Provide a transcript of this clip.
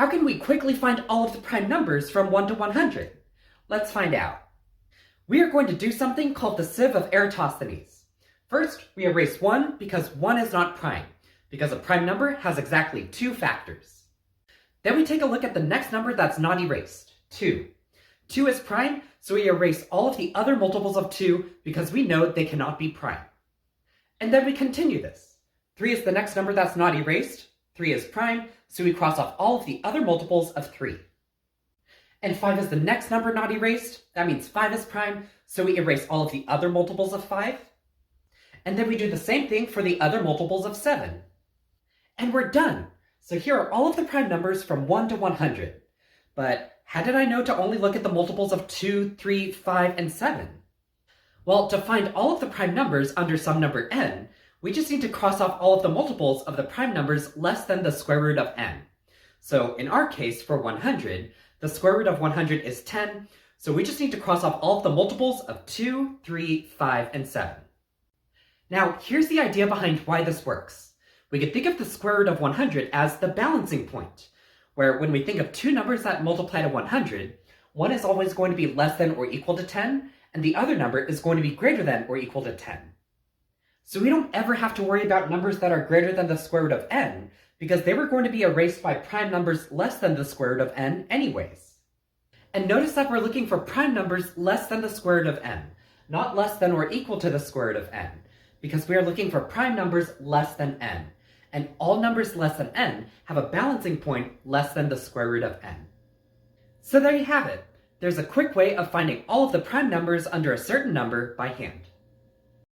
How can we quickly find all of the prime numbers from 1 to 100? Let's find out. We are going to do something called the sieve of Eratosthenes. First, we erase 1 because 1 is not prime, because a prime number has exactly 2 factors. Then we take a look at the next number that's not erased, 2. 2 is prime, so we erase all of the other multiples of 2 because we know they cannot be prime. And then we continue this. 3 is the next number that's not erased, 3 is prime, so we cross off all of the other multiples of 3. And 5 is the next number not erased, that means 5 is prime, so we erase all of the other multiples of 5. And then we do the same thing for the other multiples of 7. And we're done! So here are all of the prime numbers from 1 to 100. But how did I know to only look at the multiples of 2, 3, 5, and 7? Well, to find all of the prime numbers under some number n, we just need to cross off all of the multiples of the prime numbers less than the square root of n. So in our case, for 100, the square root of 100 is 10, so we just need to cross off all of the multiples of 2, 3, 5, and 7. Now, here's the idea behind why this works. We could think of the square root of 100 as the balancing point, where when we think of two numbers that multiply to 100, one is always going to be less than or equal to 10, and the other number is going to be greater than or equal to 10. So we don't ever have to worry about numbers that are greater than the square root of n, because they were going to be erased by prime numbers less than the square root of n anyways. And notice that we're looking for prime numbers less than the square root of n, not less than or equal to the square root of n, because we are looking for prime numbers less than n, and all numbers less than n have a balancing point less than the square root of n. So there you have it. There's a quick way of finding all of the prime numbers under a certain number by hand.